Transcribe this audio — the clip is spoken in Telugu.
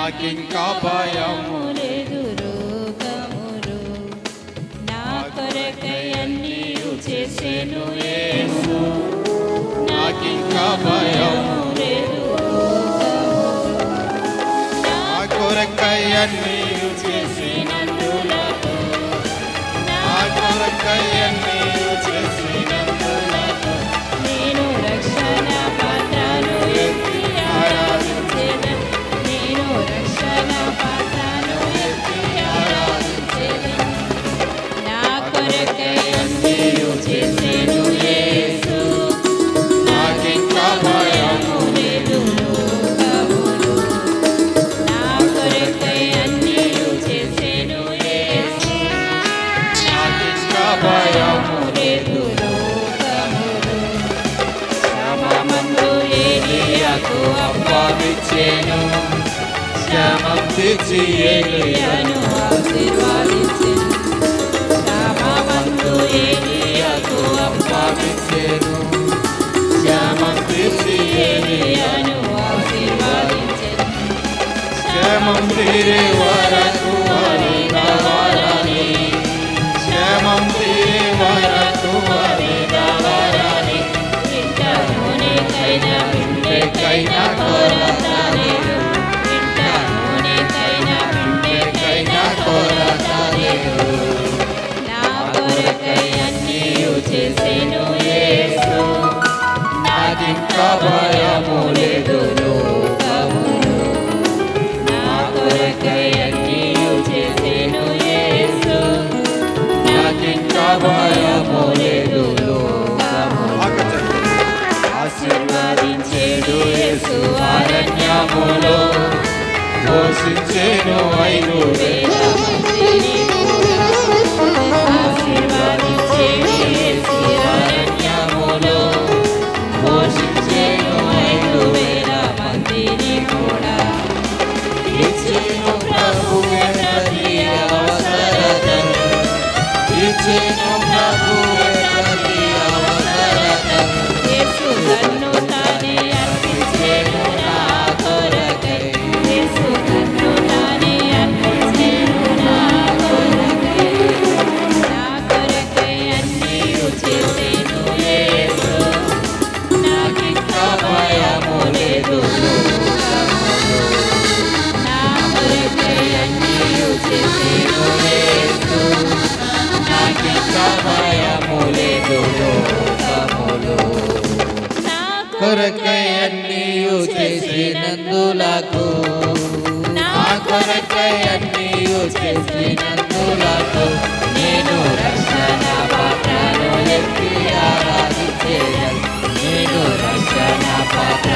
నాకింకా భయము లేదు రోగములు. నా కొరకై అన్నీయు చేసెను యేసు. నాకింకా భయము లేదు రోగములు. నా కొరకై అన్నీయు చేసినందులకు నా కొరకై అన్నీయు చేసినందులకు నేను రక్షణ పాత్రను ఎత్తి ఆరాధించెదను. నేను రక్షణ పాత్రను ఎత్తి ఆరాధించెదను. నా కొరకై అన్నీయు చేసెను యేసు. నాకింకా భయము లేదు లోకములు. నా కొరకై అన్నీయు చేసెను యేసు. నాకింకా భయము లేదు లోకములు. శ్రమమందు ఏలీయాకు అప్పగించెను క్షేమం తెచ్చి ఏలీయాను ఆశీర్వదించెను. శ్రమమందు ఏలీయాకు అప్పగించెను క్షేమం తెచ్చి ఏలీయాను ఆశీర్వదించెను. క్షేమం తీరే వరకు అది కావాలని క్షేమం తీరే వరకు అది కావాలని ఇంట నూనెకైనా పిండెకైనా కొరత లేదు. ఇంట నూనెకైనా పిండెకైనా కొరత లేదు. నా కొరకై అన్నీయు చేసెను యేసు. నాకింకా భయము లేదు లోకములు. నా కొరకై అన్నీయు చేసెను యేసు. నాకింకా భయము లేదు లోకములు. ఆశీర్వదించెడు యేసు అరణ్యములో. పోషించెను 5,000 మందిని కూడా. ఆశీర్వదించెడు యేసు అరణ్యములో. పోషించెను 5,000 మందిని కూడా. ఇచ్చెను ప్రభువే ప్రతి అవసరతను ఇచ్చెను ప్రభువే ప్రతి అవసరతను యేసు తన్ను తానే అర్పించెను నా కొరకై. యేసు తన్ను తానే అర్పించెను నా కొరకై. నా కొరకై అన్నీయు చేసెను యేసు. నాకింకా భయము లేదు లోకములు. నా కొరకై అన్నీయు చేసెను యేసు. నాకింకా భయము లేదు లోకములు. నా కొరకై అన్నీయు చేసినందులకు నా కొరకై అన్నీయు చేసినందులకు నేను రక్షణ పాత్రను ఎత్తి ఆరాధించెదను. నేను రక్షణ పాత్ర